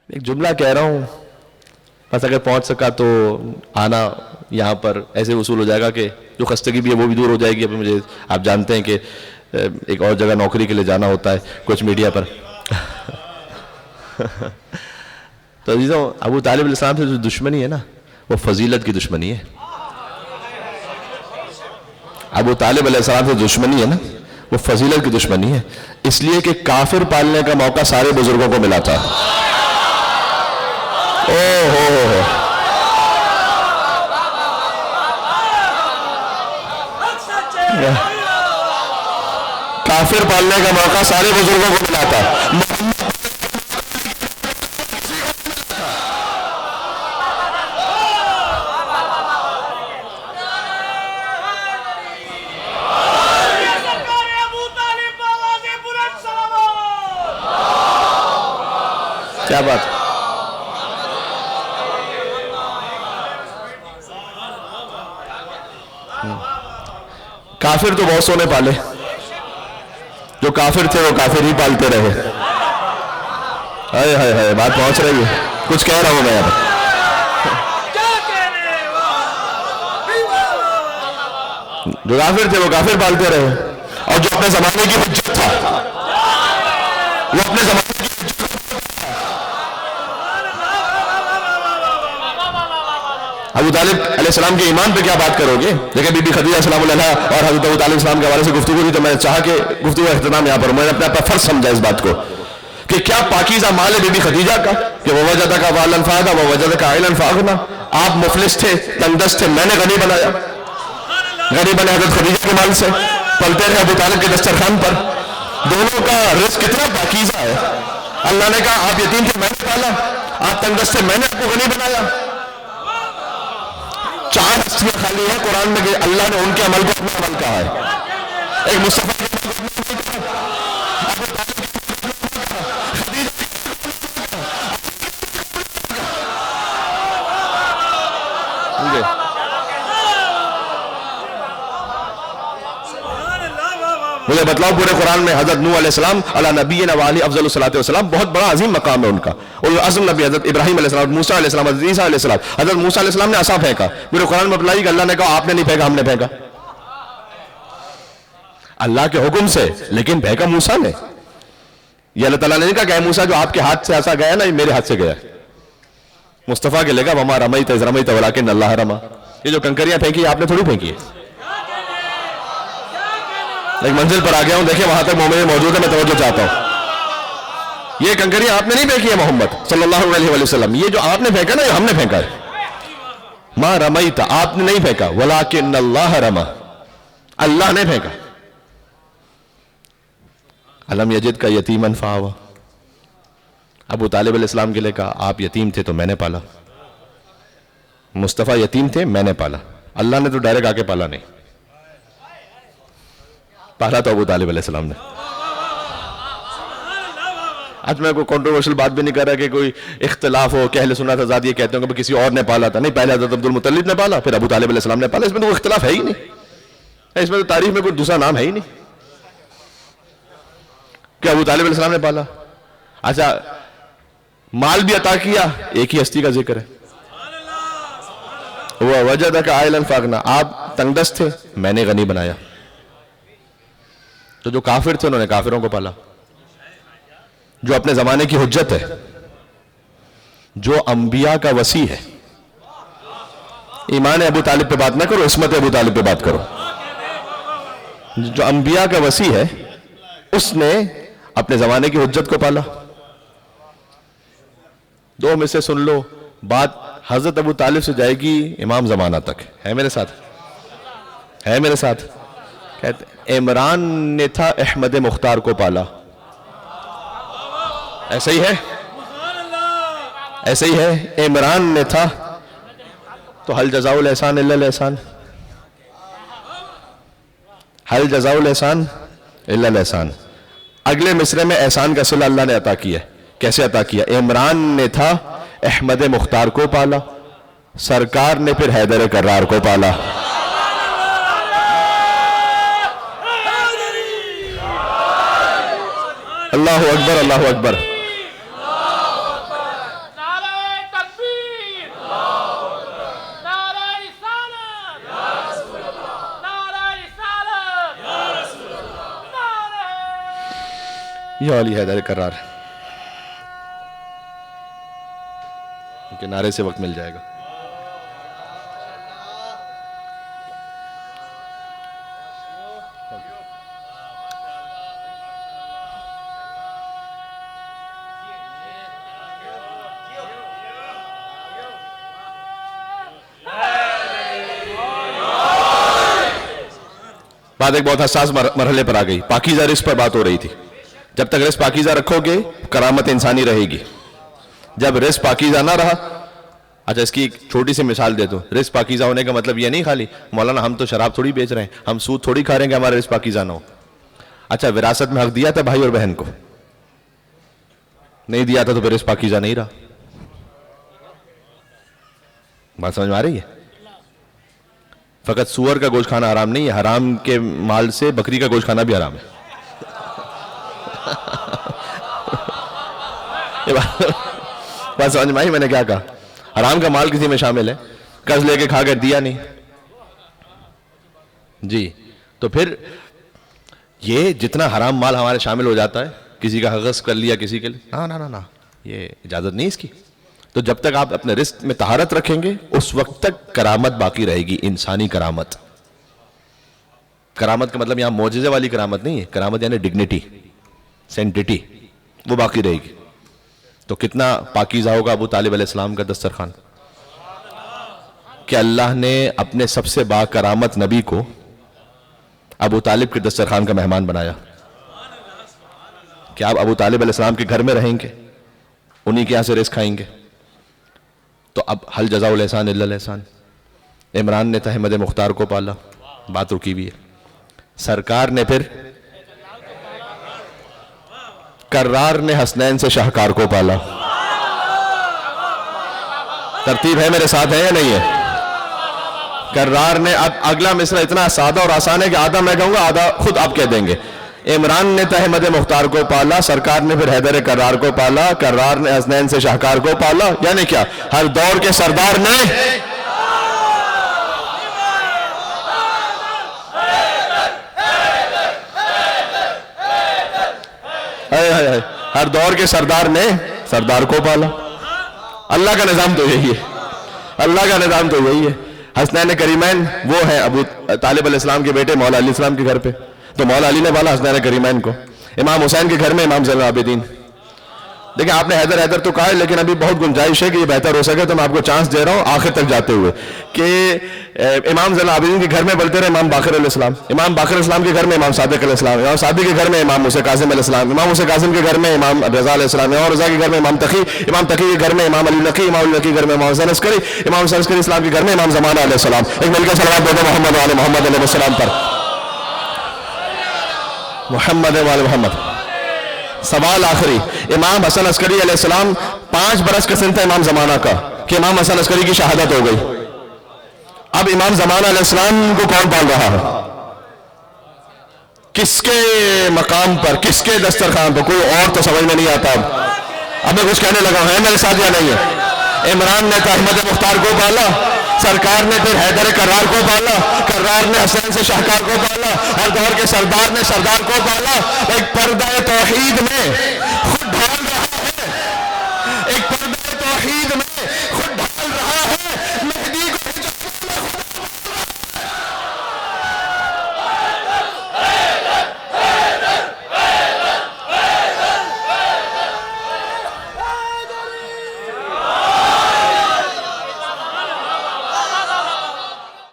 ایک جملہ کہہ رہا ہوں، بس اگر پہنچ سکا تو آنا یہاں پر، ایسے وصول ہو جائے گا کہ جو خستگی بھی ہے وہ بھی دور ہو جائے گی. ابھی مجھے آپ جانتے ہیں کہ ایک اور جگہ نوکری کے لیے جانا ہوتا ہے کچھ میڈیا پر. تو عزیزوں، ابو طالب علیہ السلام سے جو دشمنی ہے نا وہ فضیلت کی دشمنی ہے. ابو طالب علیہ السلام سے دشمنی ہے نا وہ فضیلت کی دشمنی ہے، اس لیے کہ کافر پالنے کا موقع سارے بزرگوں کو ملا تھا. کافر پالنے کا موقع سارے بزرگوں کو ملا تھا. کیا بات ہے؟ کافر تو بہت سونے پالے، جو کافر تھے وہ کافر ہی پالتے رہے. ہائے ہائے ہائے، بات پہنچ رہی ہے، کچھ کہہ رہا ہوں میں یہاں. جو کافر تھے وہ کافر پالتے رہے، اور جو اپنے زمانے کی حجت تھا وہ اپنے زمانے کی ابو طالب علیہ السلام کے ایمان پہ کیا بات کرو گے؟ دیکھیں بی بی خدیجہ السلام علیہا اور حضرت ابو طالب السلام کے حوالے سے گفتگو ہوئی تو میں چاہا کہ گفتگو کا اختتام یہاں پر میں نے اپنا فرض سمجھا اس بات کو کہ کیا پاکیزہ مال ہے بی بی خدیجہ کا کہ ووجدک ضالا فاغنی ووجدک عائلا فاغنی. آپ مفلس تھے، تنگ دست تھے، میں نے غنی بنایا. غنی بنے حضرت خدیجہ کے مال سے، پلتے رہے ابو طالب کے دسترخوان پر. دونوں کا رزق کتنا پاکیزہ ہے. اللہ نے کہا آپ یتیم تھے میں نے پالا، آپ تنگ دست تھے میں نے آپ کو غنی بنایا. چار ہستیاں خالی ہیں قرآن میں کہ اللہ نے ان کے عمل کو اپنا عمل کہا ہے. ایک مصطفیٰ مجھے بتلاؤ پورے قرآن میں حضرت نوح علیہ السلام علی نبینا وعلی افضل الصلاۃ والسلام بہت بڑا عظیم مقام ہے ان کا. اور اعظم نبی حضرت ابراہیم علیہ السلام، موسیٰ علیہ السلام، حضرت عیسیٰ علیہ السلام. حضرت موسیٰ علیہ السلام نے عصا پھینکا، پورے قرآن میں بتلائی کہ اللہ نے کہا آپ نے نہیں پھینکا ہم نے پھینکا. اللہ کے حکم سے، لیکن پھینکا موسیٰ نے. یہ اللہ تعالیٰ نے نہیں کہا کہ اے موسیٰ جو آپ کے ہاتھ سے عصا گیا نا یہ میرے ہاتھ سے گیا. مصطفیٰ کے لے گا وما رمیت اذ رمیت ولکن اللہ رمی. یہ جو کنکریاں پھینکی آپ نے تھوڑی پھینکی ہے. ایک منزل پر آ گیا ہوں، دیکھیں وہاں تک مومن موجود ہے، میں توجہ چاہتا ہوں. یہ کنکریاں آپ نے نہیں پھینکی ہے محمد صلی اللہ علیہ وآلہ وسلم. یہ جو آپ نے پھینکا نا یہ ہم نے پھینکا ہے. ما رمیت، آپ نے نہیں پھینکا، ولکن اللہ رمی، اللہ نے پھینکا. علم یجد کا یتیما فآویٰ. ابو طالب علیہ السلام کے لئے کہا آپ یتیم تھے تو میں نے پالا. مصطفیٰ یتیم تھے میں نے پالا. اللہ نے تو ڈائریکٹ آ کے پالا نہیں، پالا تو ابو طالب علیہ السلام نے. آج میں کوئی کنٹروورشل بات بھی نہیں کر رہا کہ کوئی اختلاف ہو کہ اہل سنت حضرات یہ کہتے ہیں کہ کسی اور نے پالا تھا. نہیں، پہلے حضرت عبد المطلب نے پالا پھر ابو طالب علیہ السلام نے پالا. اس میں تو کوئی اختلاف ہے ہی نہیں، اس میں تو تاریخ میں کوئی دوسرا نام ہے ہی نہیں کہ ابو طالب علیہ السلام نے پالا. اچھا مال بھی عطا کیا، ایک ہی ہستی کا ذکر ہے. وَوَجَدَكَ عَائِلًا فَأَغْنَىٰ. آپ تنگ دست تھے میں نے غنی بنایا. تو جو کافر تھے انہوں نے کافروں کو پالا. جو اپنے زمانے کی حجت ہے، جو انبیاء کا وصی ہے. ایمان ابو طالب پہ بات نہ کرو، عصمت ابو طالب پہ بات کرو. جو انبیاء کا وصی ہے اس نے اپنے زمانے کی حجت کو پالا. دو میں سے سن لو بات حضرت ابو طالب سے جائے گی امام زمانہ تک. ہے میرے ساتھ؟ ہے میرے ساتھ؟ کہتے عمران نے تھا احمد مختار کو پالا. ایسا ہی ہے، ایسا ہی ہے. عمران نے تھا تو حل جزاء الاحسان الا الاحسان، حل جزاء الاحسان الا الاحسان. اگلے مصرے میں احسان کا صلہ اللہ نے عطا کیا. کیسے عطا کیا؟ عمران نے تھا احمد مختار کو پالا، سرکار نے پھر حیدر کرار کو پالا. اللہ اکبر، اللہ اکبر. یا علی حیدر کرار کے نعرے سے وقت مل جائے گا. بات ایک بہت حساس مرحلے پر آ گئی. پاکیزہ رزق پر بات ہو رہی تھی. جب تک رزق پاکیزہ رکھو گے کرامت انسانی رہے گی. جب رزق پاکیزہ نہ رہا، اچھا اس کی ایک چھوٹی سی مثال دے دو. رزق پاکیزہ ہونے کا مطلب یہ نہیں خالی مولانا ہم تو شراب تھوڑی بیچ رہے ہیں، ہم سود تھوڑی کھا رہے ہیں کہ ہمارا رزق پاکیزہ نہ ہو. اچھا وراثت میں حق دیا تھا بھائی اور بہن کو، نہیں دیا تھا تو پھر رزق پاکیزہ نہیں رہا. بات سمجھ میں آ رہی ہے؟ فقط سور کا گوشت کھانا حرام نہیں ہے، حرام کے مال سے بکری کا گوشت کھانا بھی حرام ہے. بات سمجھ میں آئی میں نے کیا کہا؟ حرام کا مال کسی میں شامل ہے، قرض لے کے کھا کر دیا نہیں جی. تو پھر یہ جتنا حرام مال ہمارے شامل ہو جاتا ہے، کسی کا حق کر لیا کسی کے لیے، نہ یہ اجازت نہیں اس کی. تو جب تک آپ اپنے رزق میں طہارت رکھیں گے اس وقت تک کرامت باقی رہے گی. انسانی کرامت. کرامت کا مطلب یہاں معجزے والی کرامت نہیں ہے، کرامت یعنی ڈگنیٹی، سینٹیٹی، وہ باقی رہے گی. تو کتنا پاکیزہ ہوگا ابو طالب علیہ السلام کا دسترخوان کہ اللہ نے اپنے سب سے با کرامت نبی کو ابو طالب کے دسترخوان کا مہمان بنایا. کہ آپ ابو طالب علیہ السلام کے گھر میں رہیں گے، انہی کے یہاں سے رزق کھائیں گے. تو اب حل جزاء الاحسان الا الاحسان. عمران نے احمد مختار کو پالا، بات رکی ہوئی ہے. سرکار نے پھر کرار نے حسنین سے شاہکار کو پالا. ترتیب ہے میرے ساتھ ہے یا نہیں ہے؟ کرار نے، اب اگلا مصرع اتنا سادہ اور آسان ہے کہ آدھا میں کہوں گا آدھا خود آپ کہہ دیں گے. عمران نے احمد مختار کو پالا، سرکار نے پھر حیدر کرار کو پالا، کرار نے حسنین سے شاہکار کو پالا. یعنی کیا؟ ہر دور کے سردار نے ہر دور کے سردار نے سردار کو پالا. اللہ کا نظام تو یہی ہے، اللہ کا نظام تو یہی ہے. حسنین کریمین وہ ہیں ابو طالب علیہ السلام کے بیٹے مولا علی السلام کے گھر پہ، تو مولا علی نے پالا حسنین کریمین کو. امام حسین کے گھر میں امام زین العابدین. دیکھیں آپ نے حیدر تو کہا ہے، لیکن ابھی بہت گنجائش ہے کہ یہ بہتر ہو سکے تو میں آپ کو چانس دے رہا ہوں آخر تک جاتے ہوئے کہ امام زین العابدین کے گھر میں بلتے رہے امام باقر علیہ السلام، امام باقر علیہ السلام کے گھر میں امام صادق علیہ السلام، امام صادق کے گھر میں امام موسیٰ کاظم علیہ السلام، امام موسیٰ کاظم کے گھر میں امام رضا علیہ السلام، امام رضا کے گھر میں امام تقی، امام تقی کے گھر میں امام علی نقی، امام علی نقی کے گھر میں امام حسین عسکری، امام حسین عسکری اسلام کے گھر میں امام زمانہ علیہ السلام. ایک مل کے صلوات دو محمد وعلی محمد علیہ السلام پر. محمد وعلی محمد. سوال آخری، امام حسن عسکری علیہ السلام 5 برس کا سن تھا امام زمانہ کا کہ امام حسن عسکری کی شہادت ہو گئی. اب امام زمانہ علیہ السلام کو کون پال رہا ہے؟ کس کے مقام پر، کس کے دسترخوان پر؟ کوئی اور تو سمجھ میں نہیں آتا. اب میں کچھ کہنے لگا ہوں، ہے میرے ساتھ یا نہیں ہے؟ عمران نے احمد مختار کو پالا، سرکار نے پھر حیدر کرار کو پالا، کرار نے حسین سے شاہکار کو پالا، ہر دور کے سردار نے سردار کو پالا. ایک پردہ توحید میں خود ڈھال رہا ہے، ایک پردہ توحید میں